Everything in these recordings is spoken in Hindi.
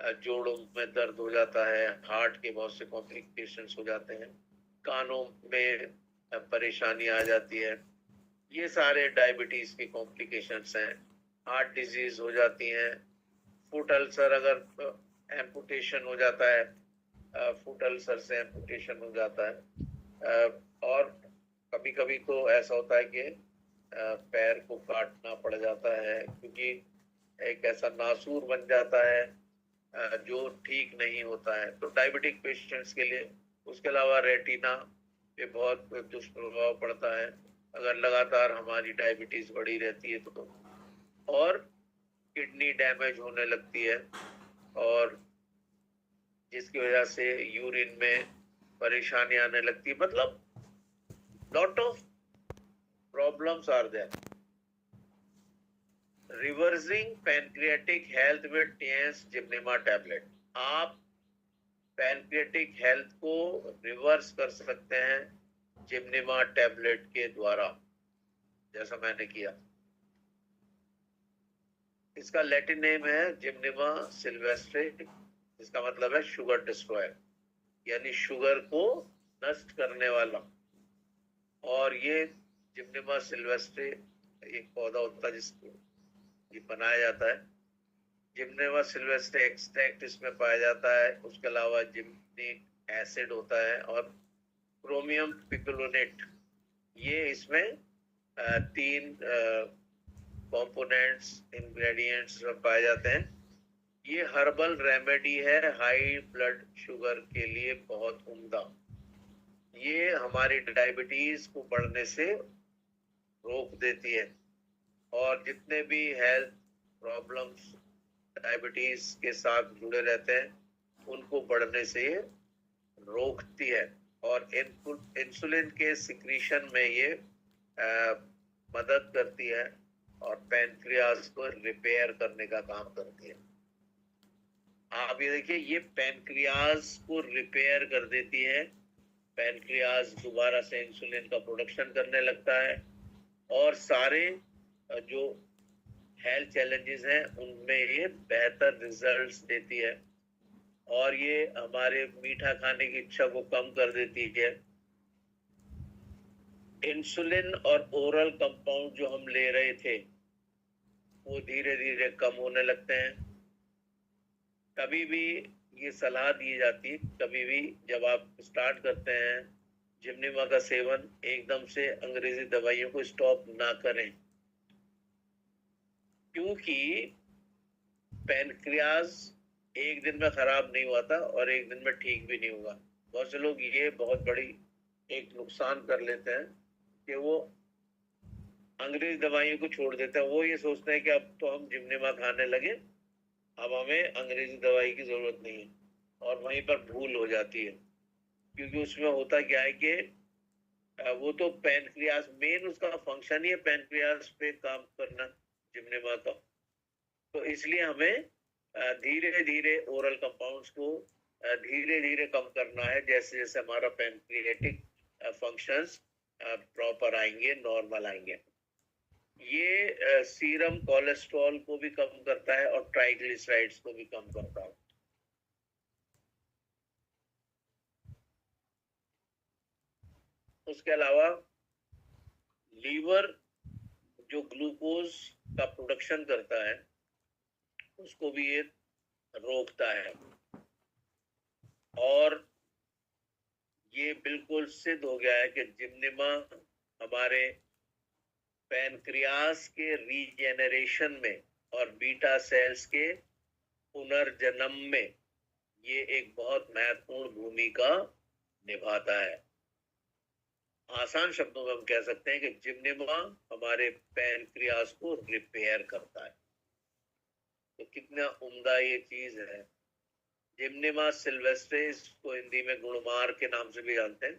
जोड़ों में दर्द हो जाता है, हार्ट के बहुत से कॉम्प्लिकेशंस हो जाते हैं, कानों में परेशानी आ जाती है। ये सारे डायबिटीज के कॉम्प्लिकेशंस हैं। हार्ट डिजीज हो जाती हैं, फुट अल्सर, अगर एम्पुटेशन हो जाता है, फुट अल्सर से एम्पुटेशन हो जाता है। और कभी कभी तो ऐसा होता है कि पैर को काटना पड़ जाता है, क्योंकि एक ऐसा नासूर बन जाता है जो ठीक नहीं होता है। तो डायबिटिक पेशेंट्स के लिए, उसके अलावा रेटिना पे बहुत दुष्प्रभाव पड़ता है अगर लगातार हमारी डायबिटीज बढ़ी रहती है तो। और किडनी डैमेज होने लगती है, और जिसकी वजह से यूरिन में परेशानी आने लगती है। मतलब lot of problems are there. Reversing pancreatic health with TS gymnema tablet. आप पैनक्रियाटिक हेल्थ को रिवर्स कर सकते हैं जिम्नेमा टैबलेट के द्वारा, जैसा मैंने किया। इसका लैटिन नेम है जिम्नेमा सिल्वेस्ट्रे, इसका मतलब है शुगर डिस्ट्रॉयर, यानी शुगर को नष्ट करने वाला। और ये जिम्नेमा सिल्वेस्ट्रे एक पौधा होता है जिसको ये बनाया जाता है। जिम्नेमा सिल्वेस्ट्रे एक्सट्रैक्ट इसमें पाया जाता है। उसके अलावा जिम्निक एसिड होता है और क्रोमियम पिकोलोनेट। ये इसमें तीन कंपोनेंट्स, इंग्रेडिएंट्स पाए जाते हैं। ये हर्बल रेमेडी है हाई ब्लड शुगर के लिए बहुत उम्दा। ये हमारी डायबिटीज को बढ़ने से रोक देती है, और जितने भी हेल्थ प्रॉब्लम्स डायबिटीज के साथ जुड़े रहते हैं उनको बढ़ने से ये रोकती है। और इंसुलिन के सिक्रीशन में ये मदद करती है और पैनक्रियाज को रिपेयर करने का काम करती है। आप ये देखिए, ये पैनक्रियाज को रिपेयर कर देती है। पैनक्रियाज दोबारा से इंसुलिन का प्रोडक्शन करने लगता है, और सारे जो हेल्थ चैलेंजेस हैं उनमें ये बेहतर रिजल्ट्स देती है। और ये हमारे मीठा खाने की इच्छा को कम कर देती है। इंसुलिन और ओरल कंपाउंड जो हम ले रहे थे वो धीरे धीरे कम होने लगते हैं। कभी भी ये सलाह दी जाती है, कभी भी जब आप स्टार्ट करते हैं जिम्नेमा का सेवन, एकदम से अंग्रेजी दवाइयों को स्टॉप ना करें, क्योंकि पैनक्रियाज एक दिन में खराब नहीं हुआ था और एक दिन में ठीक भी नहीं होगा। बहुत से लोग ये बहुत बड़ी एक नुकसान कर लेते हैं कि वो अंग्रेजी दवाइयों को छोड़ देते हैं। वो ये सोचते हैं कि अब तो हम जिम्नेमा खाने लगे, अब हमें अंग्रेजी दवाई की जरूरत नहीं है, और वहीं पर भूल हो जाती है। क्योंकि उसमें होता क्या है कि वो तो पैनक्रियाज, मेन उसका फंक्शन ही है पैनक्रियाज पे काम करना जिम्नेमा का। तो इसलिए हमें धीरे धीरे ओरल कंपाउंड्स को धीरे धीरे कम करना है, जैसे जैसे हमारा पैनक्रियाटिक फंक्शंस प्रॉपर आएंगे, नॉर्मल आएंगे। ये सीरम कोलेस्ट्रॉल को भी कम करता है और ट्राइग्लिसराइड्स को भी कम करता है। उसके अलावा लीवर जो ग्लूकोज का प्रोडक्शन करता है उसको भी ये रोकता है। और ये बिल्कुल सिद्ध हो गया है कि जिम्नेमा हमारे पैनक्रियास के रीजेनरेशन में और बीटा सेल्स के पुनर्जन्म में ये एक बहुत महत्वपूर्ण भूमिका निभाता है। आसान शब्दों में हम कह सकते हैं कि जिम्नेमा हमारे पैनक्रियास को रिपेयर करता है। तो कितना उम्दा ये चीज है। जिम्नेमा सिल्वेस्ट्रिस को हिंदी में गुणमार के नाम से भी जानते हैं।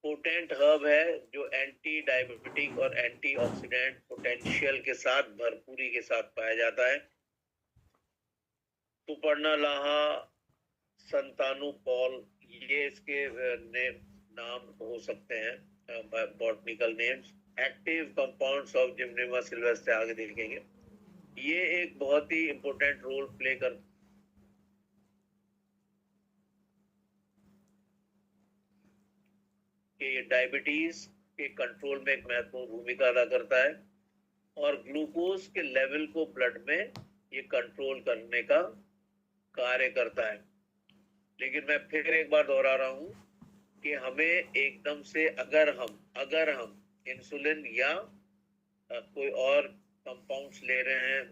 पोटेंट हर्ब है जो एंटी डायबिटिक और एंटीऑक्सीडेंट पोटेंशियल के साथ भरपूरी के साथ पाया जाता है। सुपर्णालाहा संतानुपॉल, ये इसके नाम हो सकते हैं, botanical names. Active compounds of Gymnema sylvestre आगे देखेंगे। ये एक बहुत ही इम्पोर्टेंट रोल प्ले कर कि ये डायबिटीज के कंट्रोल में एक महत्वपूर्ण भूमिका अदा करता है और ग्लूकोज के लेवल को ब्लड में ये कंट्रोल करने का कार्य करता है। लेकिन मैं फिर एक बार दोहरा रहा हूं कि हमें एकदम से अगर हम इंसुलिन या कोई और कंपाउंड्स ले रहे हैं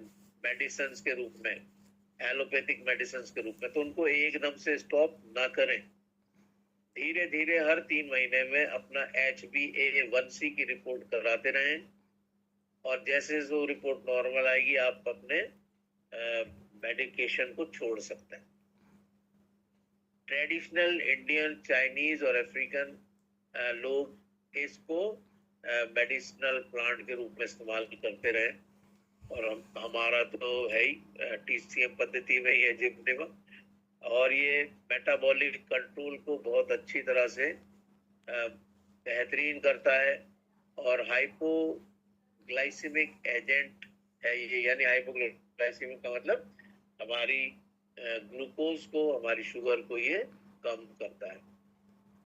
मेडिसिन के रूप में, एलोपैथिक मेडिसिन के रूप में, तो उनको एकदम से स्टॉप ना करें। धीरे धीरे हर 3 महीने में अपना HbA1c की रिपोर्ट कराते रहें और जैसे वो रिपोर्ट नॉर्मल आएगी आप अपने मेडिकेशन को छोड़ सकते हैं। ट्रेडिशनल इंडियन, चाइनीज और अफ्रीकन लोग इसको मेडिसिनल प्लांट के रूप में इस्तेमाल करते रहे और हमारा तो है ही TCM पद्धति में ही है जिम्नेवा, और ये मेटाबॉलिक कंट्रोल को बहुत अच्छी तरह से बेहतरीन करता है और हाइपोग्लाइसेमिक एजेंट है ये, यानी हाइपोग्लाइसेमिक का मतलब हमारी ग्लूकोज को, हमारी शुगर को ये कम करता है।